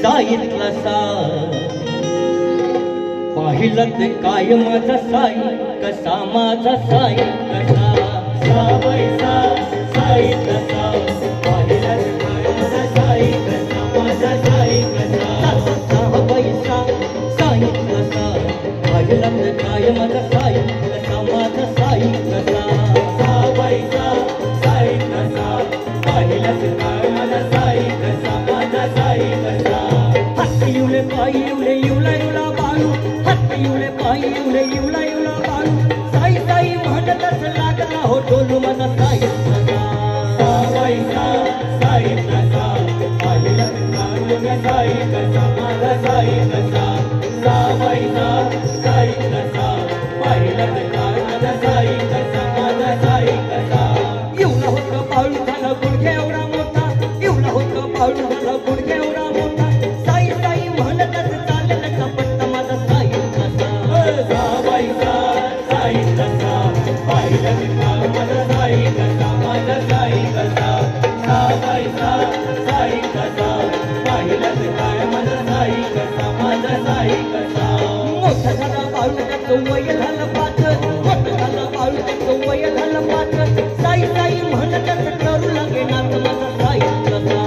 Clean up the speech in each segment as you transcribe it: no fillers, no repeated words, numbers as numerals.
साईतला पाहिलं ते काय माझा साई कसा माझा साई कसा साई कसा पाहिलं ते काय माझा साई कसा माझा साई कसा साई कसा पाहिलं ते काय माझा साई कसा माझा साई कसा साई कसा पाहिलं ते काय माझा साई कसा माझा साई कसा हात येऊले पाय येऊले येऊला येऊला बाळू हात येऊले पाय येऊले येऊला येऊला बाळू साई साई म्हणतच लागला हो डोलू माझा साई कसा साई कसा पाहिलं ते काय माझा साई कसा माझा साई कसा साई कसा पाहिलं ते काय माझा साई कसा माझा साई कसा येऊला होतं बाळू झाला गुडघ्या एवढा मोठा येऊला होतं बाळू झाला गुडघ्या एवढा मोठा साई साई म्हणतच चालला कपट्टा माझा साई कसा साई कसा पाहिलं ते काय माझा साई कसा माझा साई कसा साई कसा पाहिलं ते काय माझा साई कसा माझा साई कसा मोठा झाला बाळू त्याचं वय झालं पाच मोठं झालं बाळू त्याचं वय झालं पाच साई साई म्हणतच करू लागे नाच माझा साई कसा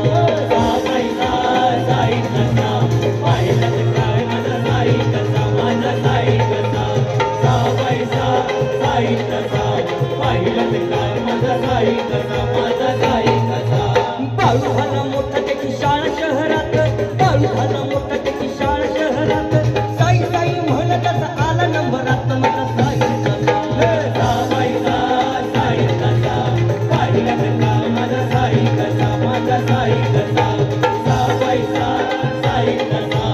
साई कसा पाहिलं ते काय माझा साई कसा माझा साई कसा साई कसा पाहिलं ते काय माझा साई कसा माझा साई कसा बाळू झाला मोठा त्याची शाळा शहरात बाळू झाला मोठा त्याची शाळा शहरात साई साई म्हणतच आला नंबरात माझा साई कसा साई कसा पाहिलं ते काय माझा साई कसा माझा साई कसा साई कसा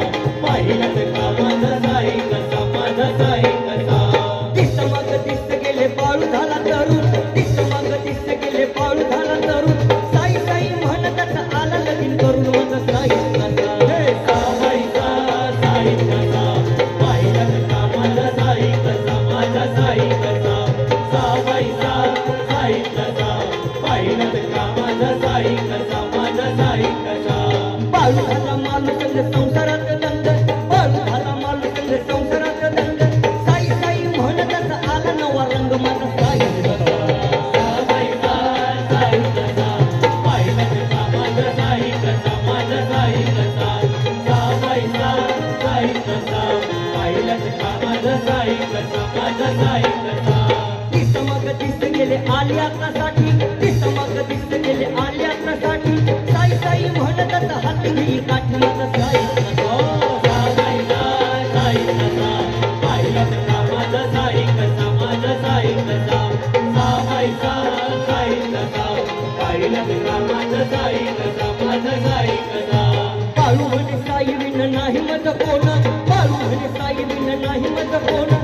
पाहिलं ते काय माझा साई कसा माझा साई कसा दिस मग दिस गेले बाळू झाला तरुण दिस मग दिस गेले बाळू झाला तरुण साई साई म्हणतच आला लगीन करून माझा साई कसा साई कसा पाहिलं ते काय माझा साई कसा माझा साई कसा साई कसा पाहिलं ते काय माझा साई कसा माझा साई कसा बाळू झाला माणूस संसारात दंड बाळू झाला माणूस संसारात दंड साई साई म्हणतच आला नवा रंग माझा साई कसा साई कसा पाहिलं ते काय माझा साई कसा माझा साई कसा साई कसा पाहिलं ते काय माझा साई कसा माझा साई कसा दिस मग दिस गेले आल्यासाठी दिस मग दिस गेले आल्यासाठी साई साई म्हणतच हात घेई काठी माझा साई कसा साई कसा पाहिलं ते काय माझा साई कसा माझा साई कसा साई कसा पाहिलं ते काय माझा साई कसा माझा साई कसा बाळू म्हणे साई विन नाही मज कोण बाळू म्हणे साई विन नाही मज कोण